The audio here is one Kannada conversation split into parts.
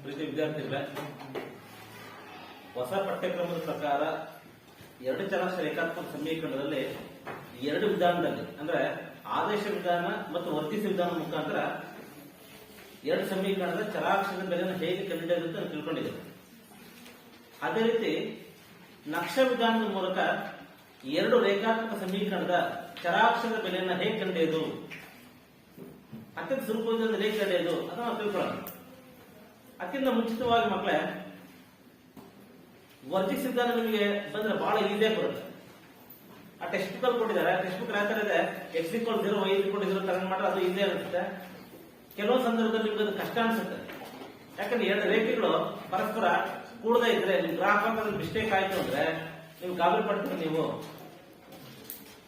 ಪ್ರೀತಿ ವಿದ್ಯಾರ್ಥಿಗಳೇ, ಹೊಸ ಪಠ್ಯಕ್ರಮದ ಪ್ರಕಾರ ಎರಡು ಚರಾಕ್ಷರ ರೇಖಾತ್ಮಕ ಸಮೀಕರಣದಲ್ಲಿ ಎರಡು ವಿಧಾನದಲ್ಲಿ ಅಂದ್ರೆ ಆದೇಶ ವಿಧಾನ ಮತ್ತು ವರ್ತಿಸುವ ವಿಧಾನ ಮುಖಾಂತರ ಎರಡು ಸಮೀಕರಣದ ಚರಾಕ್ಷರದ ಬೆಲೆಯನ್ನು ಹೇಗೆ ಕಂಡುಹಿಡಿಯೋದು ಅಂತ ತಿಳ್ಕೊಂಡಿದ್ದೇವೆ. ಅದೇ ರೀತಿ ನಕ್ಷ ವಿಧಾನದ ಮೂಲಕ ಎರಡು ರೇಖಾತ್ಮಕ ಸಮೀಕರಣದ ಚರಾಕ್ಷರದ ಬೆಲೆಯನ್ನು ಹೇಗೆ ಕಂಡುಹಿಡಿಯೋದು, ಅತ್ಯಂತ ಸುಲಭದಿಂದ ಹೇಗೆ ಕಂಡುಹಿಡಿಯೋದು ಅದನ್ನು ನಾವು ತಿಳ್ಕೊಳ್ಳೋಣ. ಅದಕ್ಕಿಂತ ಮುಂಚಿತವಾಗಿ ಮಕ್ಕಳೇ, ವರ್ಜಿಸಿದ ವಿಧಾನ ನಿಮಗೆ ಬಂದ್ರೆ ಬಹಳ ಈಸಿಯಾಗಿ ಬರುತ್ತೆ. ಆ ಟೆಕ್ಸ್ಟ್ ಬುಕ್ ಅಲ್ಲಿ ಕೊಟ್ಟಿದ್ದಾರೆ. ಟೆಕ್ಸ್ಟ್ ಬುಕ್ ಯಾವ ತರ ಇದೆ, x = 0 y = 0 ತಗೊಂಡು ಮಾಡ್ರೆ ಅದು ಈಸಿ ಅನಿಸುತ್ತೆ. ಕೆಲವು ಸಂದರ್ಭದಲ್ಲಿ ನಿಮ್ಗೆ ಅದು ಕಷ್ಟ ಅನಿಸುತ್ತೆ. ಯಾಕಂದ್ರೆ ಎರಡು ರೇಖೆಗಳು ಪರಸ್ಪರ ಕೂಡದೇ ಇದ್ರೆ ನಿಮ್ ಗ್ರಾಫ್ ಹಾಕೋದ್ರಲ್ಲಿ ಮಿಸ್ಟೇಕ್ ಆಯ್ತು ಅಂದ್ರೆ ನೀವು ಗಾಬರಿ ಪಡ್ತೀರಿ. ನೀವು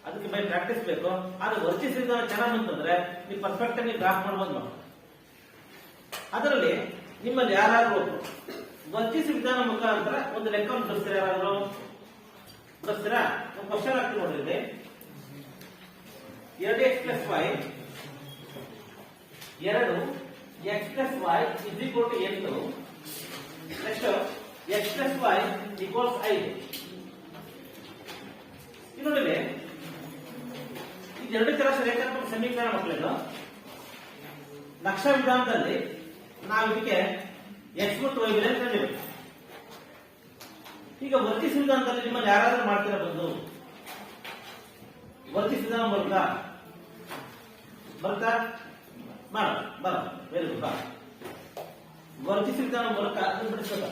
ಅದಕ್ಕೆ ಬೈ ಪ್ರಾಕ್ಟೀಸ್ ಬೇಕು. ಆದ್ರೆ ವರ್ಜಿಸಿದ ವಿಧಾನ ಚೆನ್ನಾಗಿ ಅಂತಂದ್ರೆ ನೀವು ಪರ್ಫೆಕ್ಟ್ ಆಗಿ ಗ್ರಾಫ್ ಮಾಡ್ಬೋದು ನಾವು. ಅದರಲ್ಲಿ ನಿಮ್ಮಲ್ಲಿ ಯಾರಾದ್ರೂ ವರ್ಜಿಸಿದ ವಿಧಾನ ಮುಖಾಂತರ ಒಂದು ಲೆಕ್ಕವನ್ನು ಬಿಡಿಸ್ತೀರಾ? ಯಾರಾದ್ರೂ ಬಿಡಿಸ್ತೀರಾ? ಒಂದು ಕ್ವಶನ್ ಆಗ್ತೀವಿ ನೋಡ್ರಿ. 2x + y 2x + y = 8. Next x + y = 5. ನೋಡಿ, ಇದೆರಡು ಚರಾಕ್ಷರ ರೇಖಾತ್ಮಕ ಸಮೀಕರಣ ಮಕ್ಕಳೇನು. ನಕ್ಷ ವಿಧಾನದಲ್ಲಿ ನಾವು ಇದಕ್ಕೆ x ಮತ್ತು y ಬೆಲೆ ಕಂಡುಹಿಡಿಯಬೇಕು. ಈಗ ವರ್ತಿಸುವ ವಿಧಾನದಲ್ಲಿ ನಿಮ್ಮಲ್ಲಿ ಯಾರಾದ್ರೂ ಮಾಡ್ತೀರಾ? ಬಂದು ವರ್ತಿಸುವ ವಿಧಾನ ಬರ್ತಾ ಬರ ವೆರಿ ಗುಡ್. ವರ್ತಿಸುವ ವಿಧಾನ ಮೂಲಕ ಅದನ್ನು ಬಿಡಿಸ್ಬೇಕು.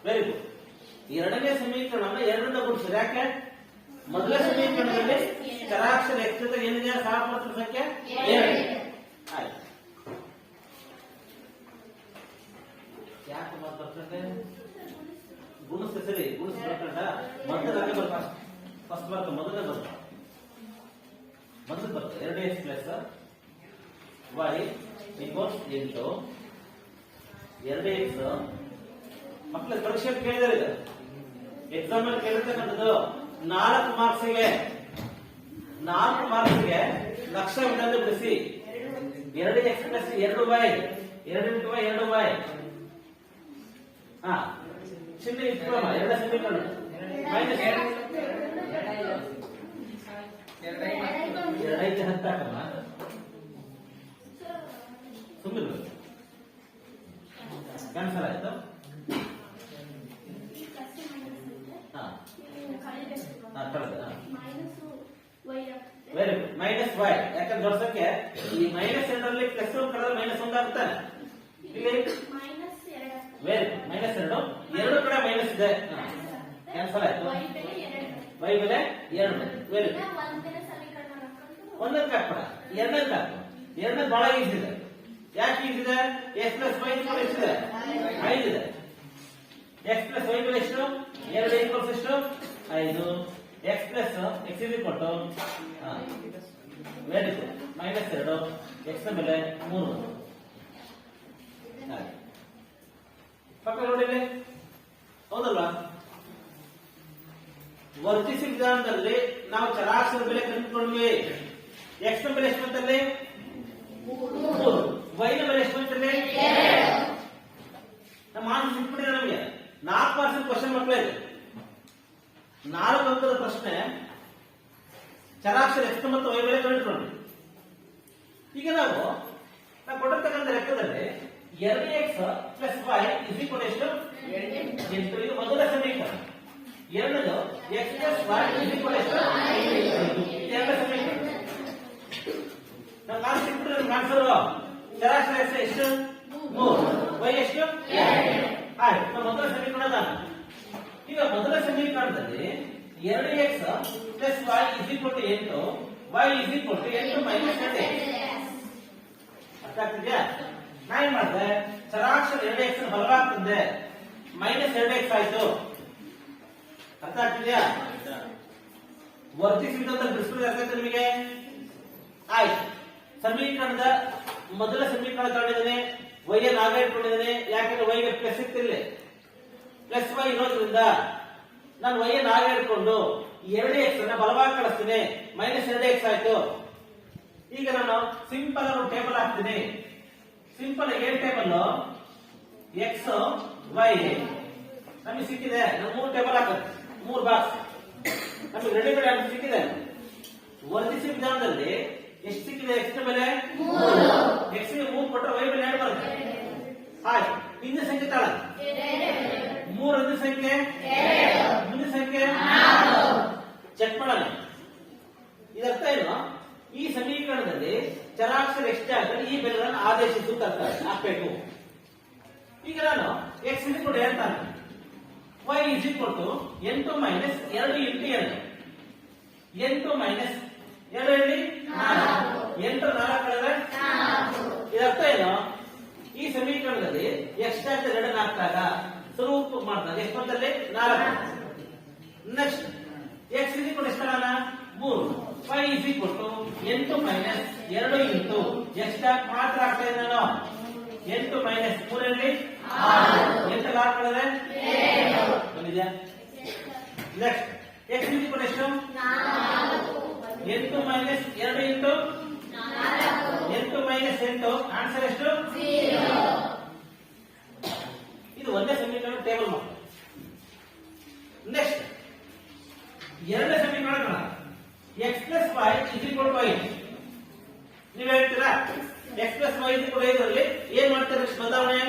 Very good. ಎರಡನೇ ಸಮೀಕರಣವನ್ನು ಎರಡರಿಂದ ಗುಣಿಸಿದ್ರೆ, ಯಾಕೆ ಮೊದಲ ಸಮೀಕರಣದಲ್ಲಿ ಚರಾಕ್ಷರ x ಜೊತೆ ಏನಿದೆ ಸಹಪುತ್ರ ಸಂಖ್ಯೆ 2. ಆಯ್ತು. ಯಾಕೆ ಬರ್ತದೆ? ಗುಣಿಸ್ತೆ ಸರಿ, ಗುಣಿಸ್ ಬರ್ಕೊಂಡ ಮೊದಲಾಗೆ ಬರ್ತಾ ಫಸ್ಟ್ ಬರ್ತ ಮೊದಲೇ ಬರ್ತ ಮೊದಲು ಬರ್ತದೆ. 2x + y = 8. 2x ಮಕ್ಕಳ ಪರೀಕ್ಷೆ ಕೇಳಿದರೆ ಎಕ್ಸಾಮ್ ಅಲ್ಲಿ ಕೇಳಿರ್ತಕ್ಕಂಥದ್ದು 4 ಮಾರ್ಕ್ಸ್ಗೆ ಲಕ್ಷ ವಿಧಾನ ಬಿಡಿಸಿ. 2x + 2y 2 × 2y ಚಿಹ್ನೆ ಇಟ್ಕೊಳ್ಳ. ಎರಡ ಸಮೀಕರಣ ಮೈನಸ್ 2 ಹತ್ತಾಕಮ್ಮ ಸುಮ್ಮನೆ ಕ್ಯಾನ್ಸಲ್ ಆಯ್ತು. Very good. -y ಯಾಕಂದ್ರೆ ಜೋಡಿಸಕ್ಕೆ ಈ -2ರಲ್ಲಿ +1 ಕಳೆದ್ರೆ -1 ಆಗುತ್ತಾನೆ. ಇಲ್ಲಿ ವೆರಿ -2 ಎರಡು ಕಡೆ ಮೈನಸ್ ಇದೆ, ಕ್ಯಾನ್ಸಲ್ ಆಯ್ತು. y ಬೆಲೆ 2. Very good. ಒಂದಕ್ಕೆ ಹಾಕೋಣ, ಎರಡಕ್ಕೆ ಹಾಕೋಣ. ಎರಡನೇ ಬಹಳ ಈಸಿ ಇದೆ. ಯಾಕೆ ಈಸಿ ಇದೆ? x + y = ಎಷ್ಟಿದೆ? 5 ಇದೆ. x + y ಬೆಲೆ ಎಷ್ಟು? 2 = ಎಷ್ಟು? 5. x + x = very good. -2 x ನ ಬೆಲೆ 3. ಪಕ್ಕ ನೋಡಿಲಿ, ಹೌದಲ್ವಾ? ವರ್ತಿಸುವ ವಿಧಾನದಲ್ಲಿ ನಾವು ಚರಾಕ್ಷರ ಬೆಲೆ ಕಂಡುಕೊಂಡ್ವಿ. x ನ ಬೆಲೆ ಎಷ್ಟು ಅಂತಲ್ಲಿ 3, y ನ ಬೆಲೆ ಎಷ್ಟು ಅಂತಲ್ಲಿ 2. ನಮ್ಮ ಆನ್ಸರ್ ಸಿಕ್ಬಿಟ್ಟಿದೆ ನಮಗೆ. 4 ಮಾರ್ಕ್ಸ್ ಕ್ವಶನ್ ಮಕ್ಕಳೇ ಇದೆ. 4 ಅಂಕದ ಪ್ರಶ್ನೆ, ಚರಾಕ್ಷರ x ಮತ್ತು y ಬೆಲೆ ಕಂಡುಕೊಂಡ್ವಿ. ಈಗ ನಾವು ಕೊಟ್ಟಿರ್ತಕ್ಕಂಥ ಲೆಕ್ಕದಲ್ಲಿ 2x + y = ಎಷ್ಟು? 8. ಇದು ಮೊದಲ ಸಮೀಕರಣ. ಎರಡನೇದು x + y = ಎಷ್ಟು? 5. ಎರಡನೇ ಸಮೀಕರಣ. ನಾವು ಆನ್ಸರ್ ಚರಾಕ್ಷರ x ಎಷ್ಟು? 3, y ಎಷ್ಟು? 2. ಆಯ್ತು. ಮೊದಲ ಸಮೀಕರಣ ಅದಾನ. ಈಗ ಮೊದಲ ಸಮೀಕರಣದಲ್ಲಿ 2x + y = 8, y = 8 - 2. ಅರ್ಥ ಆಗ್ತಿದ್ಯಾ? ನಾ ಏನ್ ಮಾಡಿದೆ, ಚರಾಕ್ಷರ 2x ಬಲವಾಗಿ ತಂದೆ, -2x ಆಯ್ತು. ಅರ್ಥ ಆಗ್ತಿದ್ಯಾ? ವರ್ತಿಸುವ ವಿಧಾನದಲ್ಲಿ ಬಿಡಿಸ್ಕೊಳ್ಳಿ. ಅರ್ಥ ಆಯ್ತು ನಿಮಗೆ? ಆಯ್ತು. ಸಮೀಕರಣದ ಮೊದಲ ಸಮೀಕರಣ ತಗೊಂಡಿದ್ದೇನೆ, y ಅನ್ನು ಆಗ ಇಟ್ಕೊಂಡಿದ್ದೇನೆ. ಯಾಕಂದ್ರೆ y ಗೆ ಪ್ಲಸ್ ಇತ್ತಿರಲಿ, +y ಇರೋದ್ರಿಂದ ನಾನು y ಅನ್ನು ಹಾಗೆ ಇಟ್ಕೊಂಡು 2x ಅನ್ನ ಬಲವಾಗಿ ಕಳಿಸ್ತೀನಿ, -2x ಆಯ್ತು. ಈಗ ನಾನು ಸಿಂಪಲ್ ಆಗಿ ಟೇಬಲ್ ಹಾಕ್ತೀನಿ. ಸಿಂಪಲ್ ಏನ್ ಟೇಬಲ್? x y ನಮಗೆ ಸಿಕ್ಕಿದೆ. ನಾವು 3 ಟೇಬಲ್ ಹಾಕುತ್ತೆ, 3 ಬಾಕ್ಸ್ ನಮಗೆ ರೆಡಿಮೇಡ್ ಆಗಿ ಸಿಕ್ಕಿದೆ. ವರ್ಧಿಸಿ ವಿಧಾನದಲ್ಲಿ ಎಷ್ಟು ಸಿಕ್ಕಿದೆ? x ನ ಬೆಲೆ 3. x ಗೆ 3 ಕೊಟ್ಟರೆ y ಬೆಲೆ 2 ಬರುತ್ತೆ. ಹಾಗೆ ಹಿಂದಿನ ಸಂಖ್ಯೆ ತಾಳ 3, ಹಿಂದಿನ ಸಂಖ್ಯೆ 2, ಮುಂದಿನ ಸಂಖ್ಯೆ 4. ಚೆಕ್ ಮಾಡೋಣ. ಇದರ್ಥ ಏನು? ಈ ಸಮೀಕರಣದಲ್ಲಿ ಚರಾಕ್ಷರ ಎಷ್ಟಾದರೆ ಈ ಬೆಲೆಗಳನ್ನು ಆದೇಶಿಸು ಹಾಕಬೇಕು. ಈಗ ನಾನು x = ಹೇಳ್ತಾನೆ, y = 8 - 2 × 2. 8 - 2 4. 8 4 ಕಳೆದ್ರೆ 4. ಇದರ್ಥ ಏನು? ಈ ಸಮೀಕರಣದಲ್ಲಿ x = 2 ಹಾಕಿದಾಗ ಸ್ವರೂಪ ಮಾಡಿದಾಗ ಎಷ್ಟು ಬಂದಲ್ಲಿ 4. ನೆಕ್ಸ್ಟ್ x = ಎಷ್ಟು? 3. y = 8 - 2 × x ಮಾತ್ರ ಆಗ್ತಾ ಇದೆ. ನಾನು 8 - 3 6. 8 4 ಕಳೆದ್ರೆ 2 ಬಂದಿದೆಯಾ? ನೆಕ್ಸ್ಟ್ x = ಎಷ್ಟು? 4. 8 - 2 × 4. 8 - 8 ಆನ್ಸರ್ ಎಷ್ಟು? 0. ಇದು ಒಂದೇ ಸಮೀಕರಣ ಟೇಬಲ್ ಮಾಡಿ. ನೆಕ್ಸ್ಟ್ ಎರಡನೇ ಸಮೀಕರಣ x + y = 5. ನೀವು ಹೇಳ್ತೀರಾ x + y = 5 ರಲ್ಲಿ ಏನ್ ಮಾಡ್ತಾರೆ? ಬದಲಾವಣೆ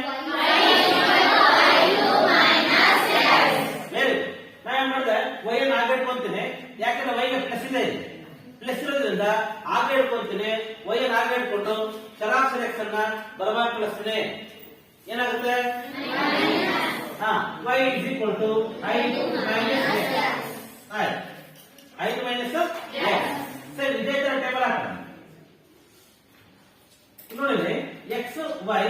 ನಾ ಏನ್ ಮಾಡಿದೆ? y ಅನ್ನು ಹಾಗೆ ಇಟ್ಕೊಂತೀನಿ. ಯಾಕಂದ್ರೆ y ಗೆ ಪ್ಲಸ್ ಇದೆ, ಪ್ಲಸ್ ಇರೋದ್ರಿಂದ ಹಾಗೆ ಇಟ್ಕೊಂತೀನಿ. y ಅನ್ನು ಹಾಗೆ ಇಟ್ಕೊಂಡು ಚರಾಕ್ಷರ x ಅನ್ನ ಬಲವಾಗಿ ಕಳಿಸ್ತೀನಿ. ಏನಾಗುತ್ತೆ? y = 5 - x. 5 - x. ಸರಿ, ಇದೇ ತರ ಟೇಬಲ್ ಹಾಕೋಣ. ನೋಡಿ x y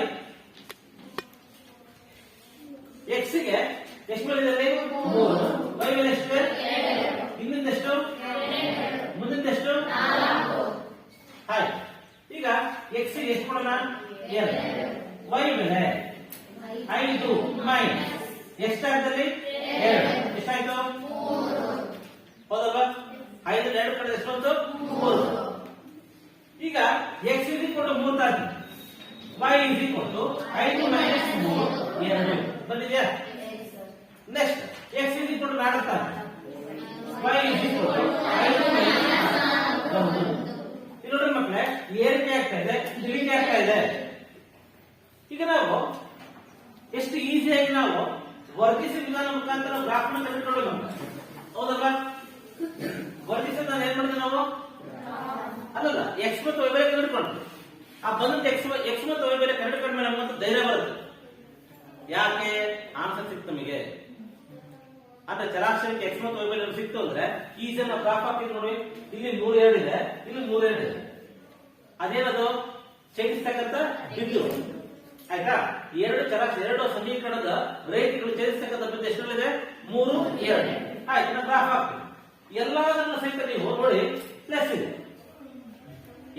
x ಗೆ ಎಷ್ಟು ಬೆಲೆ ಇದೆ? 3. y ಬೆಲೆ ಎಷ್ಟು? 2. ಹಿಂದಿಂದೆಷ್ಟು? 2. ಮುಂದಿಂದೆಷ್ಟು? 4. ಹಾಯ್. ಈಗ x ಗೆ ಎಷ್ಟು ಕೊಡೋಣ? 2. y ಬೆಲೆ 5 - ಎಷ್ಟಾಗ್ತದೆ? 2. ಎಷ್ಟಾಯ್ತು? 3. ಹೌದಲ್ವಾ? 5 2 ಕಡೆ ಎಷ್ಟು ಬಂತು? 3. ಈಗ x = 3 ತಾಗಿ y = 5 - 3 2 ಬಂದಿದೆಯಾ? Next x = 4 ತಾಗಿ y = 5 - 4. ಇದು ನೋಡಿ ಮಕ್ಕಳೇ, ಏರಿಕೆ ಆಗ್ತಾ ಇದೆ, ಇಳಿಕೆ ಆಗ್ತಾ ಇದೆ. ಈಗ ನಾವು ಎಷ್ಟು ಈಸಿಯಾಗಿ ನಾವು ವರ್ಧಿಸಿ ವಿಧಾನ ಮುಖಾಂತರ ಗ್ರಾಫ್ ನ ಕಂಡುಹಿಡಿಯಬಹುದು. ಹೌದಲ್ವಾ? ವರ್ಧಿಸಿ ನಾನು ಏನ್ ಮಾಡಿದೆ? ನಾವು ಅಲ್ಲಲ್ಲ x ಮತ್ತು y ಬೆಲೆ ಕಂಡುಹಿಡಿಕೊಂಡು ಆ ಬಂದಂತ x ಮತ್ತು y ಬೆಲೆ ಕಂಡುಕೊಂಡ ಮೇಲೆ ನಮ್ಮಂತ ಧೈರ್ಯ ಬರುತ್ತೆ. ಯಾಕೆ? ಆನ್ಸರ್ ಸಿಕ್ತು ನಮಗೆ. ಅಂದ್ರೆ ಚರಾಕ್ಷರಕ್ಕೆ x ಮತ್ತು y ಬೆಲೆ ಸಿಕ್ತು ಅಂದ್ರೆ ಈಸಿಯಾಗಿ ನಾವು ಗ್ರಾಫ್ ಹಾಕಿ ನೋಡಿ. ಇಲ್ಲಿ 102 ಇದೆ, ಇಲ್ಲಿ 102 ಇದೆ. ಅದೇನದು? ಛೇದಿಸ್ತಕ್ಕಂಥ ಬಿಂದು. ಆಯ್ತಾ? ಎರಡು ಸಮೀಕರಣದ ರೇಖೆಗಳು ಛೇದಿಸ್ತಕ್ಕಂಥ ಬಿಂದು ಎಷ್ಟರಲ್ಲಿದೆ? 3 2. ಆಯ್ತು, ನಾವು ಗ್ರಾಫ್ ಹಾಕ್ತೀವಿ. ಎಲ್ಲಾದ್ರೂ ಸಹಿತ ನೀವು ನೋಡಿ ಪ್ಲಸ್ ಇದೆ.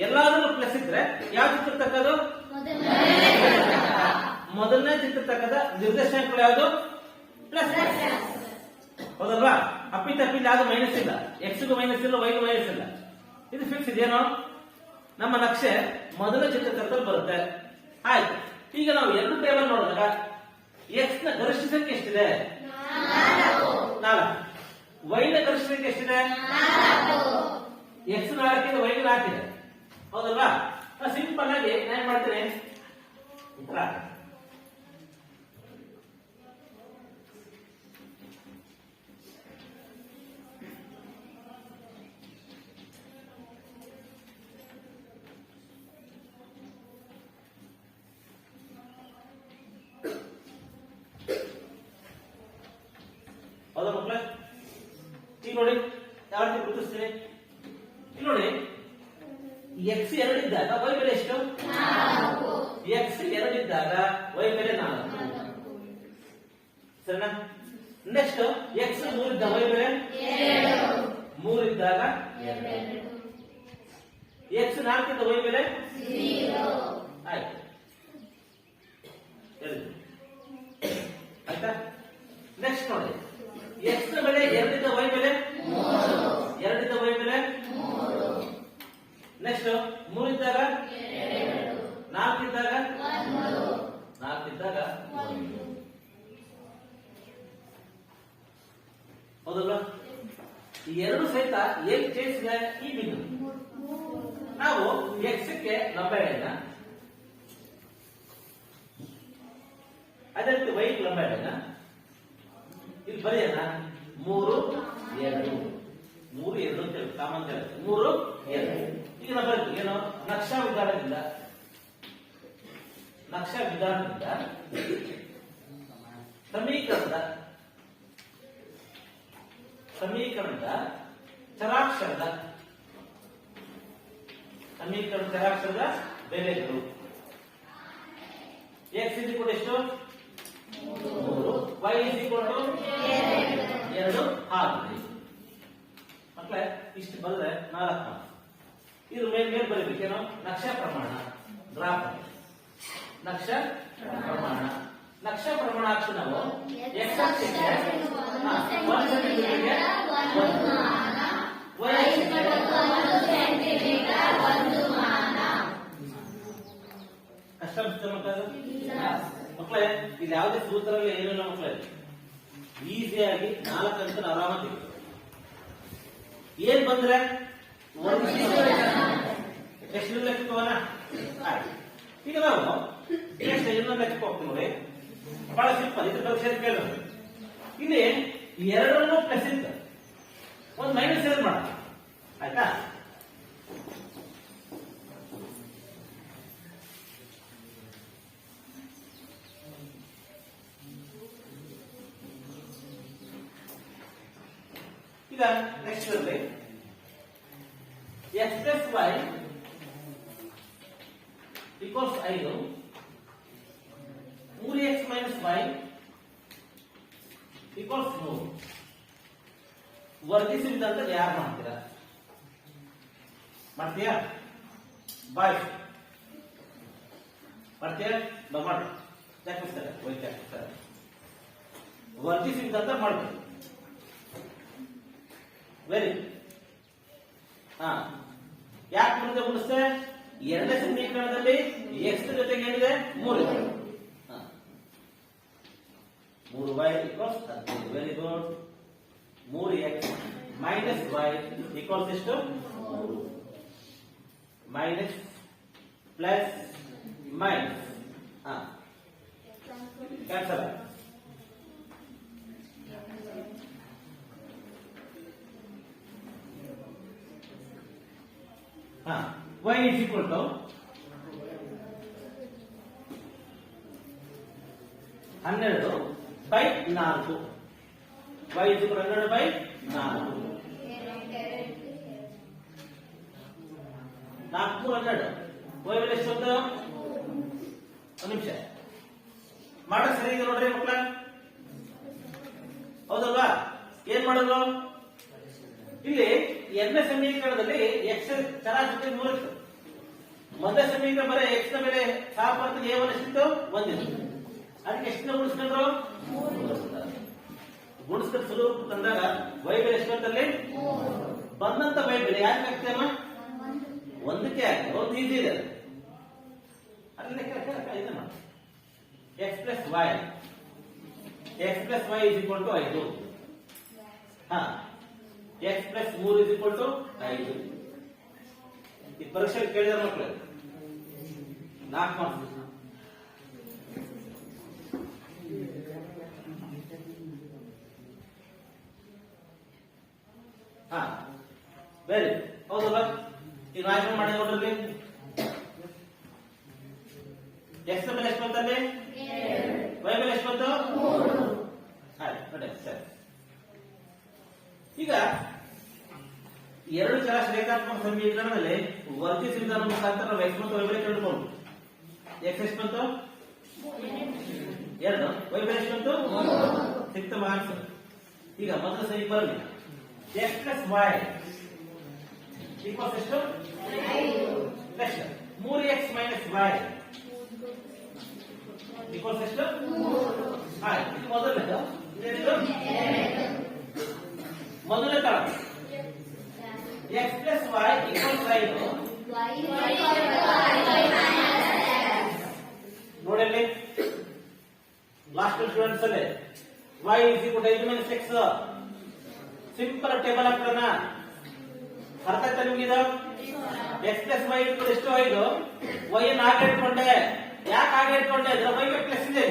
ಎಲ್ಲಾದ್ರೂ ಪ್ಲಸ್ ಇದ್ರೆ ಯಾವ ಚಿತ್ರ ತಕ್ಕದು? ಮೊದಲನೇ ಚಿತ್ರ ತಕ್ಕದ ನಿರ್ದೇಶಾಂಕಗಳು ಯಾವುದು? ಪ್ಲಸ್. ಹೌದಲ್ವಾ? ಅಪ್ಪಿತಪ್ಪಿಂದ ಯಾವುದು ಮೈನಸ್ ಇಲ್ಲ. x ಗೂ ಮೈನಸ್ ಇಲ್ಲ, y ಗೂ ಮೈನಸ್ ಇಲ್ಲ. ಇದು ಫಿಕ್ಸ್ ಇದೇನೋ? ನಮ್ಮ ನಕ್ಷೆ ಮೊದಲ ಚಿತ್ರ ತಕ್ಕದಲ್ಲಿ ಬರುತ್ತೆ. ಆಯ್ತು. ಈಗ ನಾವು ಎರಡು ಟೇಬಲ್ ನೋಡಿದಾಗ x ನ ಗರಿಷ್ಠ ಸಂಖ್ಯೆ ಎಷ್ಟಿದೆ? 4. y ನ ಗರಿಷ್ಠ ಸಂಖ್ಯೆ ಎಷ್ಟಿದೆ? 4. x 4 ಇದೆ, y 4 ಇದೆ. ಹೌದಲ್ವಾ? ಸಿಂಪಲ್ ಆಗಿ ನಾನು ಮಾಡ್ತೇನೆ. ಹೌದಾ ಮಕ್ಕಳ? ಈಗ ನೋಡಿ ಯಾವ ರೀತಿ ಗುರುತಿಸ್ತೀನಿ. ಇಲ್ಲಿ ನೋಡಿ x 2 ಇದ್ದಾಗ y ಬೆಲೆ ಎಷ್ಟು? 4. x 2 ಇದ್ದಾಗ y ಬೆಲೆ 4. ಸರಿನಾ? ನೆಕ್ಸ್ಟ್ x 3 ಇದ್ದಾಗ y ಬೆಲೆ 2. 3 ಇದ್ದಾಗ 2. x 4 ಇದ್ದಾಗ y ಬೆಲೆ 0. ಆಯ್ತು. ಆಯ್ತಾ? ನೆಕ್ಸ್ಟ್ ನೋಡಿ ಎಕ್ಸ್ ನ ಬೆಲೆ 2 ರಿಂದ y ಬೆಲೆ 2 ರಿಂದ y ಬೆಲೆ ನೆಕ್ಸ್ಟ್ 3 ಇದ್ದಾಗ 4 ಇದ್ದಾಗ 4 ಇದ್ದಾಗ ಹೌದಲ್ವಾ? ಈ ಎರಡು ಸಹಿತ ಏನ್ ಚೇಂಜ್ ಇದೆ ಈ ಬಿಂದು. ನಾವು ಎಕ್ಸ್ ಗೆ ಲಂಬ ಎಳೆನ ಅದೇ ರೀತಿ ವೈ ಲಂಬ ಎಳೆನ ಇಲ್ಲಿ ಬರೆಯೋಣ 3 2 3 2 ಅಂತ ಹೇಳಿ ಕಾಮನ್ 3 2. ಈಗ ನಾವು ಬರೀತೀವಿ ಏನು ನಕ್ಷಾ ವಿಧಾನದಿಂದ ಸಮೀಕರಣದ ಚರಾಕ್ಷರದ ಬೆಲೆಗಳು x ಎಷ್ಟು 3 y 2 ಆಗಿದೆ. ಮಕ್ಕಳೇ ಇಷ್ಟು ಬಂದ್ರೆ 4 ಇದು ಮೇಲೆ ಬರೀಬೇಕೇನೋ ನಕ್ಷಾ ಪ್ರಮಾಣ ಗ್ರಾಫ್ ನಕ್ಷಾ ಪ್ರಮಾಣ ಅಕ್ಷ ನಾವು x ಅಕ್ಷಕ್ಕೆ 1 ಸೆಂಟಿಮೀಟರ್ಗೆ 1 y ಅಕ್ಷಕ್ಕೆ 1 ಸೆಂಟಿಮೀಟರ್ 1 ಮಾನ. ಕಷ್ಟ ಮಕ್ಕಳೇ ಇಲ್ಲಿ ಯಾವುದೇ ಸೂತ್ರ ಏನಿಲ್ಲ ಮಕ್ಕಳೇ, ಈಸಿಯಾಗಿ 4 ಅಂಕ ಆರಾಮಾಗಿ ಏನ್ ಬಂದ್ರೆ ಎಷ್ಟು ಲೆಕ್ಕವಲ್ಲ. ಈಗ ನಾವು ಇನ್ನೊಂದು ಲೆಕ್ಕ ಹೋಗ್ತೀವಿ ನೋಡಿ, ಬಹಳ ಸಿಂಪಲ್. ಇದ್ರ ಪರೀಕ್ಷೆ ಕೇಳ ಇಲ್ಲಿ 2 ಪ್ಲಸ್ ಇತ್ತು, ಒಂದು ಮೈನಸ್ ಏನು ಮಾಡ ಆಯ್ತಾ. ಈಗ ನೆಕ್ಸ್ಟ್ ಅಲ್ಲಿ x plus y equals 5, 3x minus y equals 3. ವರ್ಧಿಸಿ ವಿಧಾನ ಯಾರು ಮಾಡ್ತೀರಾ ಬಾಯ್ ಮಾಡ್ತೀರಾ ಮಾಡಿ ಚಾಕಿಸ್ತಾರೆ ವರ್ಧಿಸಿ ವಿಧಾನ ಮಾಡ್ತೀವಿ. ವೆರಿ ಯಾಕೆ ಮುಂದೆ ಗುಣಿಸ್ತೆ? 2ನೇ ಸಮೀಕರಣದಲ್ಲಿ x ಜೊತೆಗೆ ಏನಿದೆ 3 ಇದೆ. 3y equals 15. Very good. 3x minus y equals ಎಷ್ಟು? 3. Minus plus minus cancel. y is equal to 12 by 4. y is equal to 12 by 4. 4 12 y ಬೆಲೆ ಎಷ್ಟು? ಒಂದು ನಿಮಿಷ ಮಾಡಕ್ ಸರಿ ಇದೆ ನೋಡ್ರಿ ಮಕ್ಕಳ, ಹೌದಲ್ವಾ? ಏನ್ ಮಾಡೋದು? ಇಲ್ಲಿ 2ನೇ ಸಮೀಕರಣದಲ್ಲಿ x ಚರಾಚರಿ 3 ಇತ್ತು. ಮೊದಲ ಸಮೀಕರಣ ಬರೀ x ನ ಬೆಲೆ ಸಾಪರ್ಥ a1 ಎಷ್ಟಿತ್ತು? 1 ಇತ್ತು. ಅದಕ್ಕೆ ಎಷ್ಟು ಗುಣಿಸ್ಕೊಂಡ್ರು? ಗುಣಿಸ್ಕೊಂಡು ಸುಲಭ ತಂದಾಗ y ಬೆಲೆ ಎಷ್ಟು ಅಂತಲ್ಲಿ ಬಂದಂತ y ಬೆಲೆ ಯಾಕೆ ಆಗ್ತೇಮ್ಮ? 1ಕ್ಕೆ ಆಗ್ತದೆ. ಒಂದು ಈಸಿ ಇದೆ ಅಲ್ಲಿ ಲೆಕ್ಕ ಇದೆ ಮಾಡಿ. x plus y is equal to 5. x plus 3 is equal to 5. ಈ ಪರೀಕ್ಷೆ ಕೇಳಿದಾರೆ ಮಕ್ಕಳು 4 ಮಾರ್ಕ್ಸ್. ವೆರಿ ಹೌದಲ್ಲ? ಈಗ ನಾಲ್ಕು ಮಾಡಿ ನೋಡ್ರಿ. x ಬೆಲೆ ಎಷ್ಟು ಬಂತಲ್ಲಿ? y ಬೆಲೆ ಎಷ್ಟು ಬಂತು? 3. ಸರಿ. ಈಗ ಎರಡು ಚರಾಶಿ ರೇಖಾತ್ಮಕ ಸಮೀಕರಣದಲ್ಲಿ ವರ್ಧಿಸಿ ವಿಧಾನ ಮುಖಾಂತರ ನಾವು x ಮತ್ತು y ಬೆಲೆ ಕಂಡುಕೊಂಡು x ಎಷ್ಟು ಬಂತು? 2, y ಬೆಲೆ ಎಷ್ಟು ಬಂತು? 6 ಮಾರ್ಕ್ಸ್. ಈಗ ಮೊದಲ ಸರಿ ಬರಲಿ. x plus y equals ಎಷ್ಟು? 5. 3x minus y equals ಎಷ್ಟು? 3. ಇದು ಮೊದಲನೇದು. ಮೊದಲನೇ column x plus y equals 5 ನೋಡಿ ಲಾಸ್ಟ್ ಸ್ಟೂಡೆಂಟ್ಸ್ ಅಲ್ಲಿ y is equal to 5 minus x simple table ಹಾಕೋಣ ಅರ್ಥ ಆಯ್ತಾ ನಿಮ್ಗೆ ಇದು x plus y equal ಎಷ್ಟು 5 y ಅನ್ನು ಹಾಗೆ ಇಟ್ಕೊಂಡೆ ಯಾಕೆ ಹಾಗೆ ಇಟ್ಕೊಂಡೆ ಅಂದ್ರೆ y ಗೆ ಪ್ಲಸ್ ಇದೆ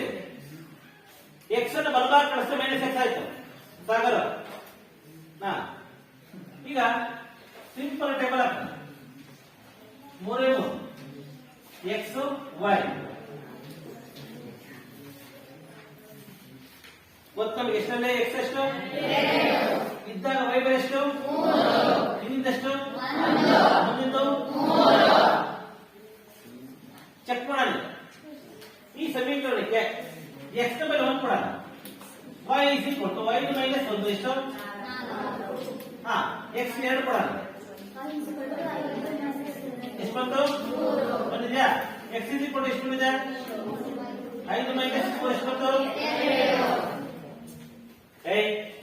x ಅನ್ನು ಬಲಭಾಗ ಕಳಿಸಿದ್ರೆ ಮೈನಸ್ x ಆಯ್ತು ಸಾಗರ ಈಗ ಸಿಂಪಲ್ ಟೇಬಲ್ ಹಾಕೋಣ 3 x y ಒತ್ತಮಗೆ ಎಷ್ಟಲ್ಲೇ x ಎಷ್ಟು ಇದ್ದಾಗ y ಬೆಲೆ ಎಷ್ಟು ಇನ್ನಿಂದಷ್ಟು ಮುಂದಿಂದು ಚೆಕ್ ಮಾಡೋಣ ಈ ಸಮೀಕರಣಕ್ಕೆ x ನ ಬೆಲೆ 1 ಕೊಡೋಣ y is equal to y minus 1 ಎಷ್ಟು x 2 ಕೊಡೋಣ ಎಷ್ಟು ಬಂತು ಬಂದಿದ್ಯಾ x is equal to ಎಷ್ಟು ಬಂದಿದೆ 5 minus 4 ಎಷ್ಟು ಬಂತು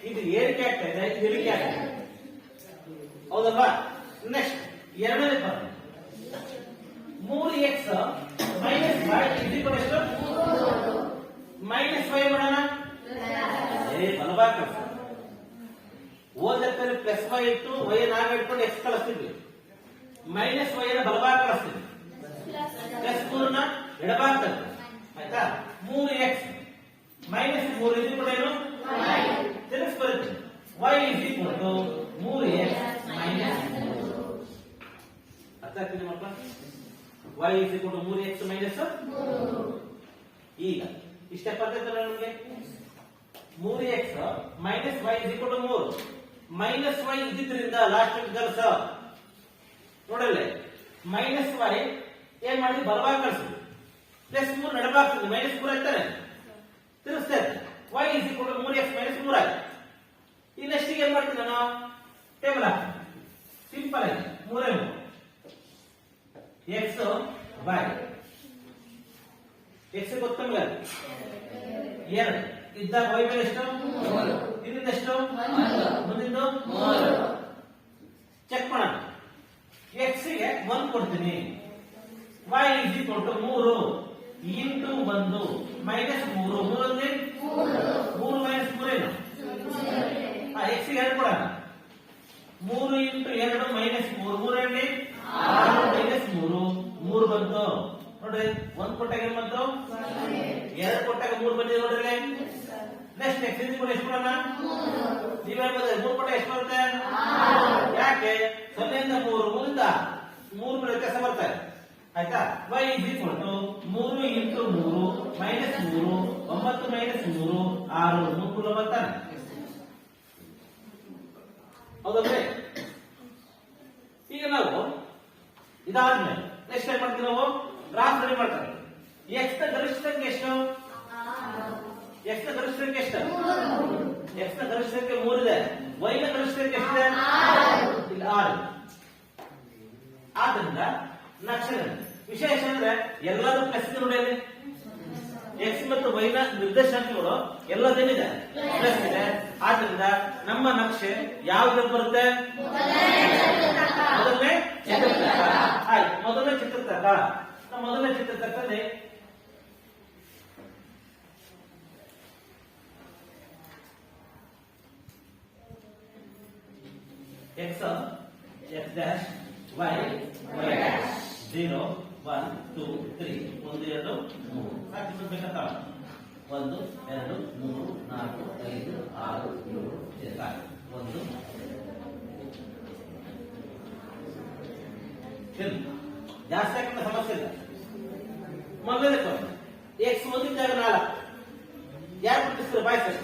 ಇದು ಏರಿಕೆ ಆಗ್ತಾ ಇದೆ ಇದು ಇಳಿಕೆ ಆಗ್ತಾ ಇದೆ ಹೌದಲ್ವಾ ನೆಕ್ಸ್ಟ್ ಎರಡನೇ ಬರ್ತದೆ 3x minus y is equal ಎಷ್ಟು ಮೈನಸ್ 5 ಮಾಡೋಣ ಬಲಭಾಗ ಕಳಿಸ ಓದಕ್ಕೆ ಪ್ಲಸ್ 5 ಇಟ್ಟು y ಅನ್ನು ಹಾಗೆ ಇಟ್ಕೊಂಡು x ಕಳಿಸ್ತಿದ್ವಿ ಮೈನಸ್ y ಅನ್ನು ಬಲಭಾಗ ಕಳಿಸ್ತೀವಿ ಪ್ಲಸ್ 3 ನ ಎಡಭಾಗ ಕಳಿಸ್ತೀವಿ ಆಯ್ತಾ 3x ಮೈನಸ್ 3 ಇಸ್ ಈಕ್ವಲ್ ಏನು ತಿರುಗಿಸಿ ಬರುತ್ತೆ y is equal to 3x minus 3 ಅರ್ಥ ಆಗ್ತಿದೆ ಮಕ್ಕಳ y is equal to 3x minus 3 ಈಗ ಇಷ್ಟೇ ಬರ್ತೈತಲ್ಲ ನಮಗೆ 3x minus y is equal to 3 minus y ಇದ್ದಿದ್ರಿಂದ last ಕೆಲಸ ನೋಡಲ್ಲ minus y ಏನ್ ಮಾಡಿ ಬಲಭಾಗ ಕಳಿಸಿದ್ವಿ ಪ್ಲಸ್ 3 ಎಡಭಾಗ ಮೈನಸ್ 3 ಆಯ್ತಾನೆ ತಿರುಗಿಸ್ತಾ ಇರ್ತಾರೆ y is equal to 3x minus 3 ಆಯ್ತು ಈ ನೆಕ್ಸ್ಟ್ ಏನ್ ಮಾಡ್ತೀನಿ ನಾನು ಟೇಬಲ್ ಹಾಕ್ತೀನಿ ಸಿಂಪಲ್ ಆಗಿ 3 x y x ಗೊತ್ತಂಗ 2 ಇದ್ದಾಗ y ಬೆಲೆ ಎಷ್ಟು ಇದರಿಂದ ಎಷ್ಟು ಮುಂದಿಂದು ಚೆಕ್ ಮಾಡೋಣ x ಗೆ 1 ಕೊಡ್ತೀನಿ y is equal to 3 into 1 minus 3 3 ಅಂದ್ರೆ 3 minus 3 ಏನು x ಗೆ 2 ಕೊಡೋಣ 3 into 2 minus 3 3 ಅಂದ್ರೆ 6 minus 3 3 ಬಂತು ನೋಡ್ರಿ 1 ಕೊಟ್ಟಾಗ ಏನು ಬಂತು 2 ಕೊಟ್ಟಾಗ 3 ಬಂದಿದೆ ನೋಡ್ರಿ ನೆಕ್ಸ್ಟ್ x ಗೆ ಎಷ್ಟು ಕೊಡೋಣ ನೀವು ಹೇಳ್ಬೋದು 3 ಕೊಟ್ಟಾಗ ಎಷ್ಟು ಬರುತ್ತೆ ಯಾಕೆ 0 ಇಂದ 3 ಮುಂದ 3 ವ್ಯತ್ಯಾಸ ಬರುತ್ತೆ ಆಯ್ತಾ y is equal to 3 into 3 minus 3 9 minus 3 6 3 ಬರ್ತಾನೆ ಹೌದಲ್ವೇ ಈಗ ನಾವು ಇದಾದ್ಮೇಲೆ ನೆಕ್ಸ್ಟ್ ಏನ್ ಮಾಡ್ತೀವಿ ನಾವು ಗ್ರಾಫ್ ರೆಡಿ ಮಾಡ್ತಾರೆ x ನ ಗರಿಷ್ಠ ಸಂಖ್ಯೆ ಎಷ್ಟು x ನ ಗರಿಷ್ಠ ಸಂಖ್ಯೆ ಎಷ್ಟು x ನ ಗರಿಷ್ಠ ಸಂಖ್ಯೆ 3 ಇದೆ y ನ ಗರಿಷ್ಠ ಸಂಖ್ಯೆ ಎಷ್ಟಿದೆ 6 ಇಲ್ಲಿ 6 ಆದ್ದರಿಂದ ನಕ್ಷತ್ರ ವಿಶೇಷ ಅಂದ್ರೆ ಎಲ್ಲರೂ ಪ್ಲಸ್ ನೋಡಿ x ಮತ್ತು y ನ ನಿರ್ದೇಶಾಂಕಗಳು ಎಲ್ಲದೇನಿದೆ ಪ್ಲಸ್ ಇದೆ ಆದ್ದರಿಂದ ನಮ್ಮ ನಕ್ಷೆ ಯಾವ್ದು ಬರುತ್ತೆ ಮೊದಲನೇ ಚಿತ್ರತರ್ಕ ಆಯ್ತು ಮೊದಲನೇ ಚಿತ್ರತರ್ಕ ಮೊದಲನೇ ಚಿತ್ರತರ್ಕದಲ್ಲಿ x x dash y y dash 0 1 2 3 1 2 3 ಸಾಕು ಬೇಕಂತ 1 2 3 4 5 6 7 ಸಾಕು 1 ಜಾಸ್ತಿ ಹಾಕಿದ ಸಮಸ್ಯೆ ಇಲ್ಲ ಮೊದಲನೇ x ಒಂದಿದ್ದಾಗ 4 ಯಾರು ಗುರುತಿಸ್ತಾರೆ ಬಾಯ್ ಸರ್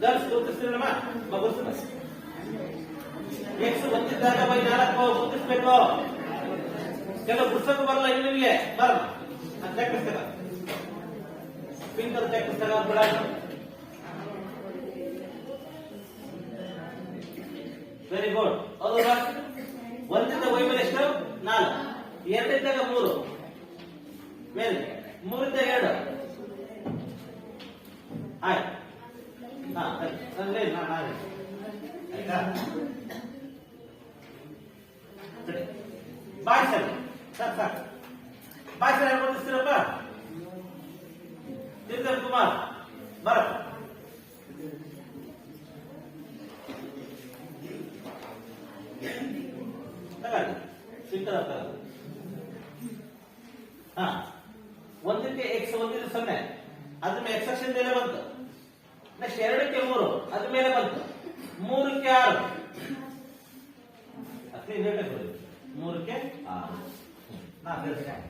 ಗರ್ಲ್ಸ್ ಗುರುತಿಸ್ತೀರ ನಮ್ಮ ಗುರುತಿಸ್ತಾರೆ x ಒಂದಿದ್ದಾಗ y 4 ಗುರುತಿಸ್ಬೇಕು ಕೆಲವು ಪುಸ್ತಕ ಬರಲ್ಲ ಇನ್ನು ನಿಮಗೆ ಬರಲ್ಲ ನಾನು ಚೆಕ್ ಪುಸ್ತಕ ಪಿಂಕ್ ಅದು ಚೆಕ್ ಪುಸ್ತಕ ಬಿಡ ವೆರಿ ಗುಡ್ ಹೌದಾ ಒಂದಿಂದ y ಮೇಲೆ ಎಷ್ಟು 4 ಎರಡಿದ್ದಾಗ 3 ಮೇಲೆ 3 2 ಆಯ್ತು ಅಂದ್ರೆ ನಾವೇ ಆಯ್ತಾ bye sir sir sir bye sir ಯಾರು ಬರ್ತಿಸ್ತೀರಪ್ಪ ತೀರ್ಥರ್ ಕುಮಾರ್ ಬರಪ್ಪ ತಗೊಳ್ಳಿ ಸಿಕ್ಕದ ಹಾ ಒಂದಕ್ಕೆ ಎಕ್ಸ್ ಒಂದಿಗೆ 0 ಅದ್ರ ಮೇಲೆ ಎಕ್ಸ್ ಅಕ್ಷರ ಮೇಲೆ ಬಂತು ನೆಕ್ಸ್ಟ್ 2ಕ್ಕೆ 3 ಅದ್ರ ಮೇಲೆ ಬಂತು 3ಕ್ಕೆ 6 ಅಷ್ಟೇ ಹೇಳಬೇಕು 3ಕ್ಕೆ 6 ನಾ ಹೇಳ್ತೇನೆ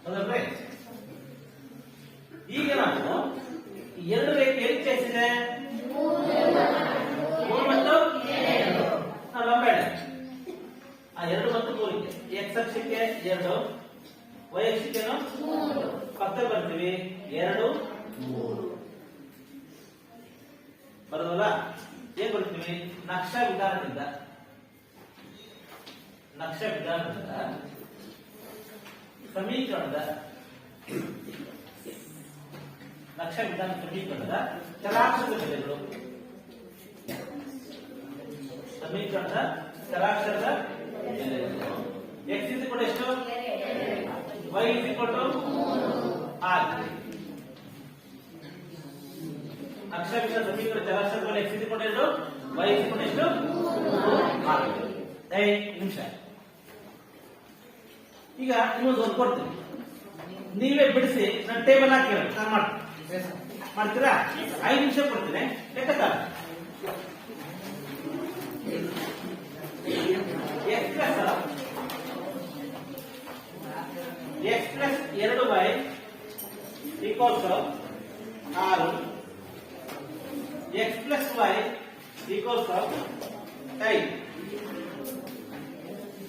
ಹೌದಲ್ರಿ ಈಗ ನಾನು 2 ರೇಖೆ ಎಲ್ಲಿ ಚಲಿಸಿದೆ 3 ಮತ್ತು 2 ಲಂಬೆ ಆ 2 ಮತ್ತು 3ಕ್ಕೆ ಎಕ್ಸ್ ಅಕ್ಷಕ್ಕೆ 2 ವೈ ಅಕ್ಷಕ್ಕೆ ಪಕ್ಕದಲ್ಲಿ ಬರ್ತೀವಿ 2 3 ಬರೋದಲ್ಲ ಏನ್ ಬರ್ತೀವಿ ನಕ್ಷಾ ವಿಧಾನದಿಂದ ಸಮೀಕರಣದ ಚರಾಕ್ಷರದ ಬೆಲೆಗಳು ಸಮೀಕರಣದ ಚರಾಕ್ಷರದ ಬೆಲೆಗಳು x ಎಷ್ಟು y 6 ಅಕ್ಷರ ಸಮೀಕರಣ ಚರಾಕ್ಷರದ ಬೆಲೆ x ಎಷ್ಟು y ಎಷ್ಟು 6 ನಿಮಿಷ ಈಗ ಇನ್ನೊಂದು ಒಂದು ಕೊಡ್ತೀನಿ ನೀವೇ ಬಿಡಿಸಿ ನಾನು ಟೇಬಲ್ ಹಾಕಿ ನಾನು ಮಾಡ್ತೀರಾ 5 ನಿಮಿಷ ಕೊಡ್ತೀನಿ ಲೆಕ್ಕ x plus 2y equals 6 x plus y equals 5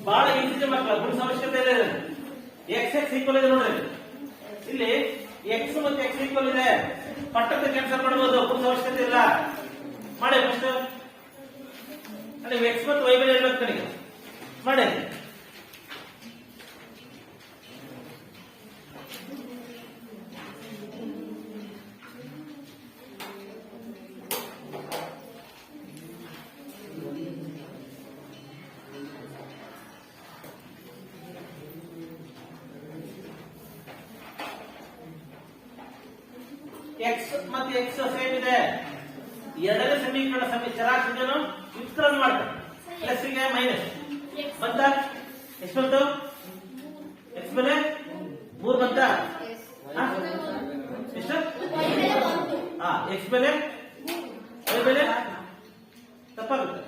ಬಹಳ ಈಸಿ ಮಕ್ಕಳ ಗುಣಿಸ ಅವಶ್ಯಕತೆ ಇದೆ ಎಕ್ಸ್ ಎಕ್ಸ್ ಈಕ್ವಲ್ ಇದೆ ನೋಡ್ರಿ ಇಲ್ಲಿ ಎಕ್ಸ್ ಮತ್ತು ಎಕ್ಸ್ ಈಕ್ವಲ್ ಇದೆ ಪಟ್ಟಕ್ಕೆ ಕ್ಯಾನ್ಸಲ್ ಮಾಡಬಹುದು ಗುಣಿಸ ಅವಶ್ಯಕತೆ ಇಲ್ಲ ಮಾಡಿ ಫಸ್ಟ್ ನೀವು ಎಕ್ಸ್ ಮತ್ತು ವೈ ಬೆಲೆ ಇರಬೇಕು ನನಗೆ ಮಾಡಿ ಎಕ್ಸ್ ಮತ್ತು ಎಕ್ಸ್ ಸೇಮ್ ಇದೆ ಎರಡನೇ ಸಮೀಕರಣ ಚರಾಕ್ಷರವನ್ನು ವ್ಯುತ್ಕ್ರಮ ಮಾಡ್ತಾರೆ ಪ್ಲಸ್ ಗೆ ಮೈನಸ್ ಬಂತ ಎಷ್ಟು ಬಂತು ಎಕ್ಸ್ ಬೆಲೆ 3 ಬಂತ ಎಷ್ಟು ಎಕ್ಸ್ ಬೆಲೆ ವೈ ಬೆಲೆ ತಪ್ಪಾಗುತ್ತೆ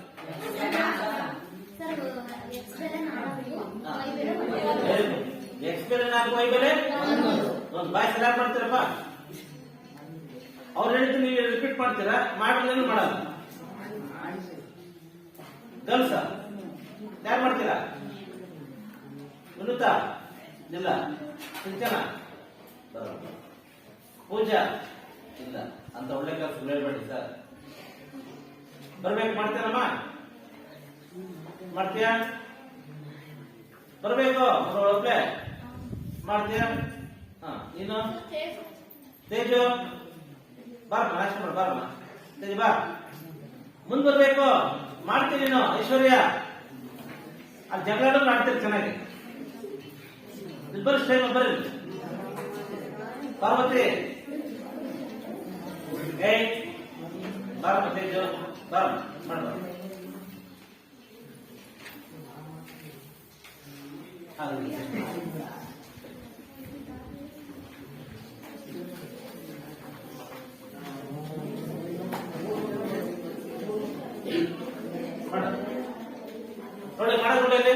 ಎಕ್ಸ್ ಬೆಲೆ 4 ವೈ ಬೆಲೆ 1 ಬಾಯ್ ಸೆಲೆಕ್ಟ್ ಮಾಡ್ತೀರಪ್ಪ ಅವ್ರು ಹೇಳಿದ್ದು ನೀವು ರಿಪೀಟ್ ಮಾಡ್ತೀರಾ ಮಾಡಿದ್ರೆ ಮಾಡಲ್ಲ ಗಲ್ಸ ಯಾರು ಮಾಡ್ತೀರಾ ವಿನುತಾ ಇಲ್ಲ ಸಿಂಚನ ಪೂಜಾ ಇಲ್ಲ ಅಂತ ಒಳ್ಳೆ ಕೆಲಸ ಹೇಳ್ಬೇಡಿ ಸರ್ ಬರ್ಬೇಕು ಮಾಡ್ತೀರಮ್ಮ ಮಾಡ್ತೀಯಾ ಬರ್ಬೇಕು ಒಬ್ಬಳೆ ಮಾಡ್ತೀಯಾ ಇನ್ನು ತೇಜು ಬಾರಮ್ಮ ನಾಶ ಮಾಡು ಬಾರಮ್ಮ ತೇಜು ಬಾ ಮುಂದ್ ಬರ್ಬೇಕು ಮಾಡ್ತೀನಿ ನೀನು ಐಶ್ವರ್ಯ ಅಲ್ಲಿ ಜಗಳ ಮಾಡ್ತೀರಿ ಚೆನ್ನಾಗಿ ಇಬ್ಬರು ಸ್ಟೈಲ್ ಬರ್ರಿ ಪಾರ್ವತಿ ಬಾರಮ್ಮ ತೇಜು ಬಾರಮ್ಮ ಮಾಡ ನೋಡಿ ಮಾಡಕ್ಕೆ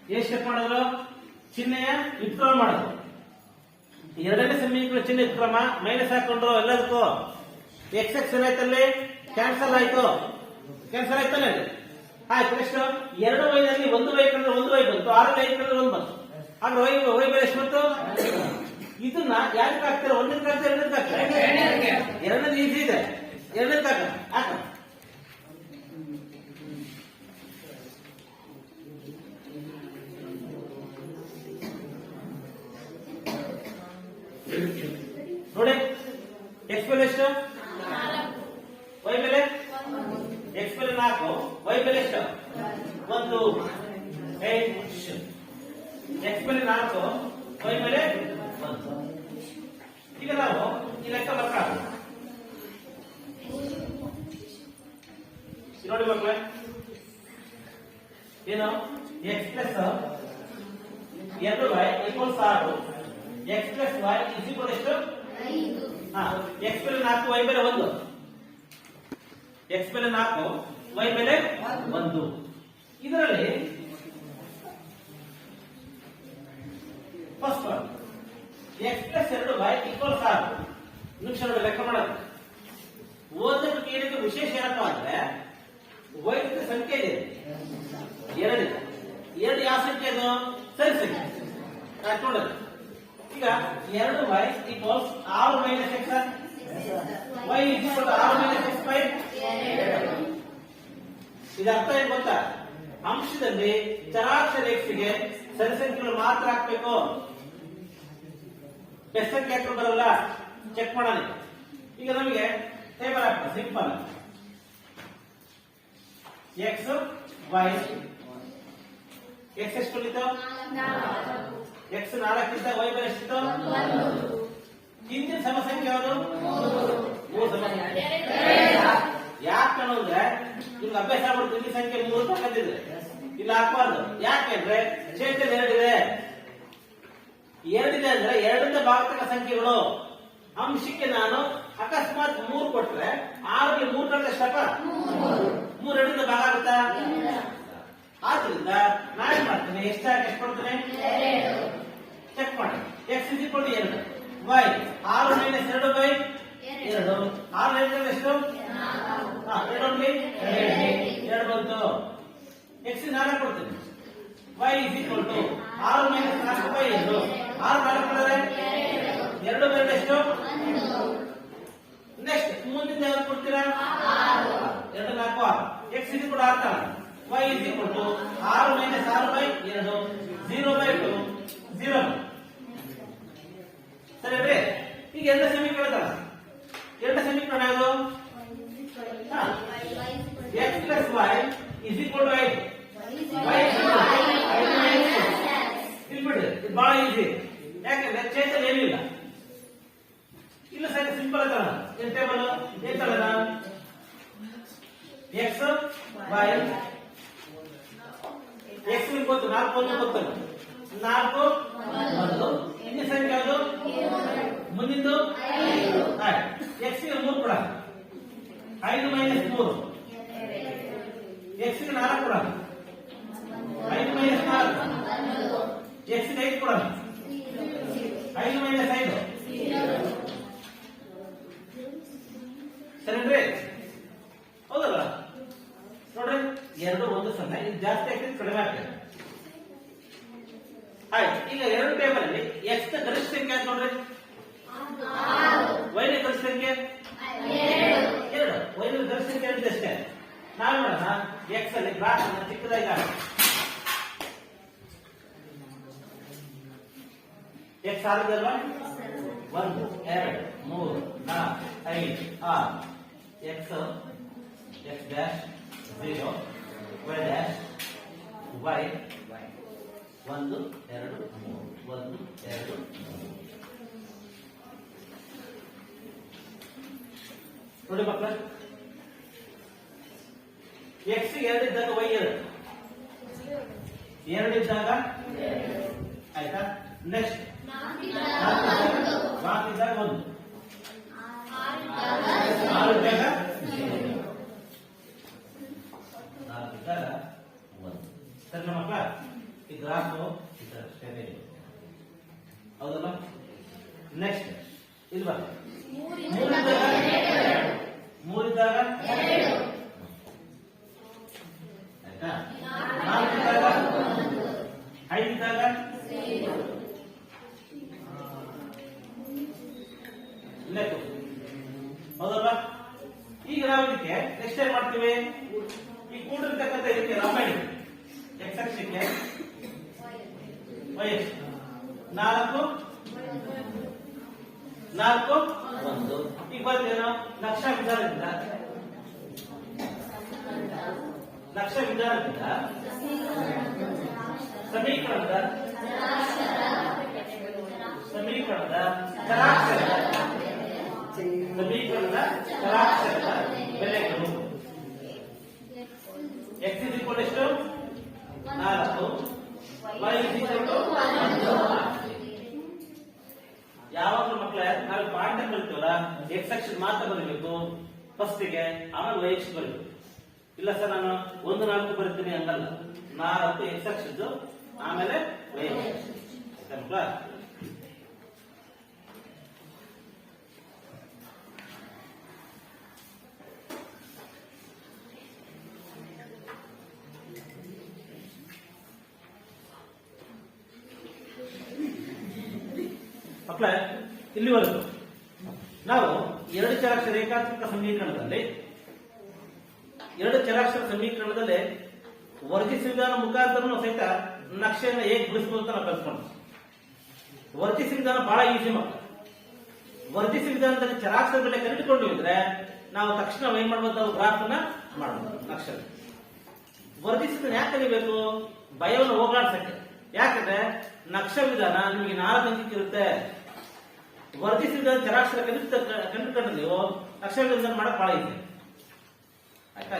ಎಷ್ಟು ಸ್ಟೆಪ್ ಮಾಡಿದ್ರು ಚಿಹ್ನೆಯ ವಿತ್ಡ್ರಾ ಮಾಡೋದು ಎರಡನೇ ಸಮೀಕರಣ ಚಿಹ್ನೆ ಕ್ರಮ ಮೈನಸ್ ಹಾಕೊಂಡ್ರು ಎಲ್ಲದಕ್ಕೂ ಎಕ್ಸ್ ಎಕ್ಸ್ ಏನಾಯ್ತಲ್ಲಿ ಕ್ಯಾನ್ಸಲ್ ಆಯ್ತು ಆಯ್ತಲ್ಲ ಆಯ್ತು. ನೆಕ್ಸ್ಟ್ ಎರಡು ವೈನಲ್ಲಿ ಒಂದು ವೈ ಕಂಡ್ರೆ ಒಂದು ವೈ ಬಂತು, 6 5 ಕಂಡ್ರೆ 1 ಬಂತು. ಆಗ ವೈ ಬೆಲೆ ಎಷ್ಟು ಬಂತು? ಇದನ್ನ ಯಾಕೆ ಹಾಕ್ತಾರೆ? ಒಂದಕ್ಕೆ ಹಾಕ್ತಾರೆ, ಎರಡಕ್ಕೆ ಹಾಕ್ತಾರೆ. ಎರಡನೇದು ಈಸಿ ಇದೆ, ಎರಡನೇದು ಹಾಕ ನೋಡಿ. ಎಕ್ಸ್ ಬೆಲೆ ಎಷ್ಟು? ವೈ ಬೆಲೆ ಎಕ್ಸ್ ಬೆಲೆ 4, ವೈ ಬೆಲೆ ಎಷ್ಟು? 1. ಎಕ್ಸ್ ಬೆಲೆ 4, ವೈ ಬೆಲೆ 1. ಈಗ ನಾವು ಈ ಲೆಕ್ಕ ಬರ್ತಾರೆ ನೋಡಿ ಮಕ್ಕಳೇ. ಏನು? X plus 2y equals 6. X plus y is equal ಎಷ್ಟು? ಎಕ್ಸ್ ಬೆಲೆ 4, ವೈ ಬೆಲೆ 1. ಎಕ್ಸ್ ಬೆಲೆ 4, ವೈ ಬೆಲೆ 1. ಇದರಲ್ಲಿ first one X plus 2y equals 6. ನಿಮಿಷ ನೋಡಿ ಲೆಕ್ಕ ಮಾಡೋದು. ಓದೋದಕ್ಕೆ ಏನಿದೆ ವಿಶೇಷ ಏನಪ್ಪ ಅಂದ್ರೆ ವೈದ್ಯ ಸಂಖ್ಯೆ ಇದೆ 2. ಯಾವ ಸಂಖ್ಯೆ ಅದು? ಸರಿ ಸಂಖ್ಯೆ ನೋಡೋದು. ಈಗ 2y equals 6 minus x, y equal 6 minus x by 2. ಇದರ ಅರ್ಥ ಏನು ಗೊತ್ತಾ? ಅಂಶದಲ್ಲಿ ಚರಾಕ್ಷರ x ಗೆ ಸರಿ ಸಂಖ್ಯೆಗಳು ಮಾತ್ರ ಹಾಕ್ಬೇಕು, ಬೆಸ್ ಸಂಖ್ಯೆ ಹಾಕಲು ಬರಲ್ಲ. ಚೆಕ್ ಮಾಡೋಣ. ಈಗ ನಮಗೆ ಟೇಬಲ್ ಹಾಕ್ತಾರೆ ಸಿಂಪಲ್. ಎಕ್ಸ್ ವೈ ಎಕ್ಸ್ ಎಷ್ಟು ಉಳಿತು? ಎಕ್ಸ್ 4 ಇದ್ದ ವೈ ಬೆಲೆ ಎಷ್ಟಿತ್ತು? ಹಿಂದಿನ ಸಮಸಂಖ್ಯೆ ಯಾವುದು? 3 ಸಮಸಂಖ್ಯೆ. ಯಾಕೆ ಅನ್ನೋದ್ರೆ ನಿಮ್ಗೆ ಅಭ್ಯಾಸ ಮಾಡ್ತೀವಿ. ಇಲ್ಲಿ ಸಂಖ್ಯೆ 3 ತಗೊಂಡಿದ್ರೆ ಇಲ್ಲಿ ಹಾಕಬಾರ್ದು. ಯಾಕೆಂದ್ರೆ ಛೇದದಲ್ಲಿ 2 ಇದೆ. 2 ಇದೆ ಅಂದ್ರೆ 2ರಿಂದ ಭಾಗತಕ್ಕ ಸಂಖ್ಯೆಗಳು. ಅಂಶಕ್ಕೆ ನಾನು ಅಕಸ್ಮಾತ್ 3 ಕೊಟ್ರೆ 6ಗೆ 3 ಕಳೆದ ಎಷ್ಟಪ್ಪ? 3 2ರಿಂದ ಭಾಗ ಆಗುತ್ತಾ? ಆದ್ರಿಂದ ನಾನು ಮಾಡ್ತೇನೆ ಎಷ್ಟು ಕೊಡ್ತೇನೆ? 2. ಚೆಕ್ ಮಾಡಿ. X is equal to 2, y 6 minus 2 by 2. 6 2 ಎಷ್ಟು? 2 ಬಂತು. ಎಕ್ಸ್ 4 ಕೊಡ್ತೇನೆ. Y is equal to 6 minus 4 by 2. 6 4 ಕೊಡೋದ್ರೆ 2 ಬೈ ಎಷ್ಟು? 1. ನೆಕ್ಸ್ಟ್ ಮುಂದಿನ ಯಾವ್ದು ಕೊಡ್ತೀರಾ? 2 4 6. ಎಕ್ಸ್ ಇದು ಕೂಡ 6 ತರ. y is equal to 6 minus 6 by 2, 0 by 2, 0. ಸರಿ ಬೇ. ಈಗ ಎರಡು ಸಮೀಕರಣ ಎರಡು ಸಮೀಕರಣ ಯಾವುದು? x plus y is equal to 5. y is equal to 5 minus 6. ಇಲ್ಲಿ ಬಿಡಿ, ಇದು ಬಹಳ ಈಸಿ. ಯಾಕಂದ್ರೆ ಚೇತನ ಏನಿಲ್ಲ. ಇಲ್ಲ ಸರಿ ಸಿಂಪಲ್ ಅದ. ಏನು ಟೇಬಲ್ ಏನು ತಳದ? x y ಎಕ್ಸ್ ಗೊತ್ತು, 4 1 ಗೊತ್ತಲ್ಲ. 4 1. ಇನ್ನು ಸಂಖ್ಯೆ ಯಾವುದು? ಮುಂದಿಂದು 5. ಎಕ್ಸ್ ಗೆ 3 ಕೊಡ. 5 ಮೈನಸ್ 3. ಎಕ್ಸ್ ಗೆ 4 ಕೊಡ. 5 ಮೈನಸ್ 4. ಎಕ್ಸ್ ಗೆ 5 ಕೊಡ. 5 ಮೈನಸ್ 5. ಸರಿನ್ರಿ? ಹೌದಲ್ಲ? ನೋಡ್ರಿ 2 1 0. ಇದು ಜಾಸ್ತಿ ಆಗ್ತದೆ, ಕಡಿಮೆ ಆಗ್ತದೆ. ಆಯ್ತು. ಈಗ ಎರಡು ಟೇಬಲ್ ಅಲ್ಲಿ ಎಕ್ಸ್ ನ ಗರಿಷ್ಠ ಸಂಖ್ಯೆ ಅಂತ ನೋಡ್ರಿ. 6. ವೈ ನ ಗರಿಷ್ಠ ಸಂಖ್ಯೆ 2. ವೈ ನ ಗರಿಷ್ಠ ಸಂಖ್ಯೆ 2 ಅಷ್ಟೇ. ನಾವು ಮಾಡೋಣ ಎಕ್ಸ್ ಅಲ್ಲಿ ಗ್ರಾಫ್ ಅನ್ನು ಚಿಕ್ಕದಾಗಿ ಹಾಕಿ. ಎಕ್ಸ್ ಆಗುದಲ್ವಾ? 1 2 3 4 5 6. X x dash 0 y dash y 1 2 3 1 2 3. ನೋಡಿ ಮಕ್ಕಳ, x 2 ಇದ್ದಾಗ y 2 ಇದ್ದಾಗ ಆಯ್ತಾ. ನೆಕ್ಸ್ಟ್ 4 ಇದ್ದಾಗ 1, 6 ಇದ್ದಾಗ 1. ಸರಿ ಮಕ್ಕಳ, ಈ ಗ್ರಾಫ್ ಹೌದಲ್ಲ? ಮೂರಿದ್ದಾಗ ಆಯ್ತಾ, ನಾಲ್ಕಿದ್ದಾಗ, ಐದಿದ್ದಾಗ, ಲೆಕ್ಕ ಹೌದಲ್ವಾ? ಈಗ ನಾವು ಇದಕ್ಕೆ ನೆಕ್ಸ್ಟ್ ಏನ್ ಮಾಡ್ತೀವಿ, ಈ ಕೂಡಿರ್ತಕ್ಕಂಥ ಇದಕ್ಕೆ ರಾಮಾಯಣ ಎಕ್ಸ್ ಅಕ್ಷಕ್ಕೆ ವೈ ಅಕ್ಷ 4 4 1 ಈಗ ಬರ್ತೇನೋ ನಕ್ಷಾ ವಿಧಾನದಿಂದ ಸಮೀಕರಣದ ಚರಾಕ್ಷರದ ಬೆಲೆಗಳು x ಎಷ್ಟು 4 y 1. ಯಾವಾಗಲೂ ಮಕ್ಕಳೇ ನಾವು ಪಾಠ ಕಲಿತೀವಲ್ಲ x ಅಕ್ಷರ ಮಾತ್ರ ಬರಬೇಕು ಫಸ್ಟಿಗೆ, ಆಮೇಲೆ y ಅಕ್ಷರ ಬರಬೇಕು. ಇಲ್ಲ ಸರ್ ನಾನು 1 4 ಬರೀತೀನಿ ಅಂತಲ್ಲ, 4 x ಅಕ್ಷರದ್ದು ಆಮೇಲೆ y ಅಕ್ಷರ. ಮಕ್ಕಳೇ ಇಲ್ಲಿವರೆಗೂ ನಾವು ಎರಡು ಚರಾಕ್ಷರ ರೇಖಾತ್ಮಕ ಸಮೀಕರಣದಲ್ಲಿ ವರ್ಜಿಸುವ ವಿಧಾನ ಮುಖಾಂತರ ಸಹಿತ ನಕ್ಷೆಯನ್ನು ಹೇಗೆ ಬಿಡಿಸಬಹುದು ಅಂತ ನಾವು ಕಲ್ತ್ಕೊಂಡು. ವರ್ಜಿಸುವ ವಿಧಾನ ಬಹಳ ಈಸಿ ಮಕ್ಕಳು. ವರ್ಜಿಸುವ ವಿಧಾನದಲ್ಲಿ ಚರಾಕ್ಷರ ಬೆಲೆ ಕಂಡುಕೊಂಡು ಇದ್ರೆ ನಾವು ತಕ್ಷಣ ಏನ್ ಮಾಡ್ಬೋದು, ನಾವು ಗ್ರಾಫ್ ಅನ್ನ ಮಾಡಬಹುದು. ನಕ್ಷೆ ವರ್ಜಿಸಿದ ಯಾಕೆ ಕಲಿಬೇಕು, ಭಯವನ್ನು ಹೋಗಲಾಡ್ಸಕ್ಕೆ. ಯಾಕಂದ್ರೆ ನಕ್ಷ ವಿಧಾನ ನಿಮಗೆ 4 ಅಂಕಿಗೆ ಇರುತ್ತೆ. ವರ್ಜಿಸಿದ ಚರಾಕ್ಷರ ಕಂಡುಕೊಂಡು ನೀವು ನಕ್ಷ ವಿಧಾನ ಮಾಡಕ್ ಬಹಳ ಇದೆ. ಆಯ್ತಾ?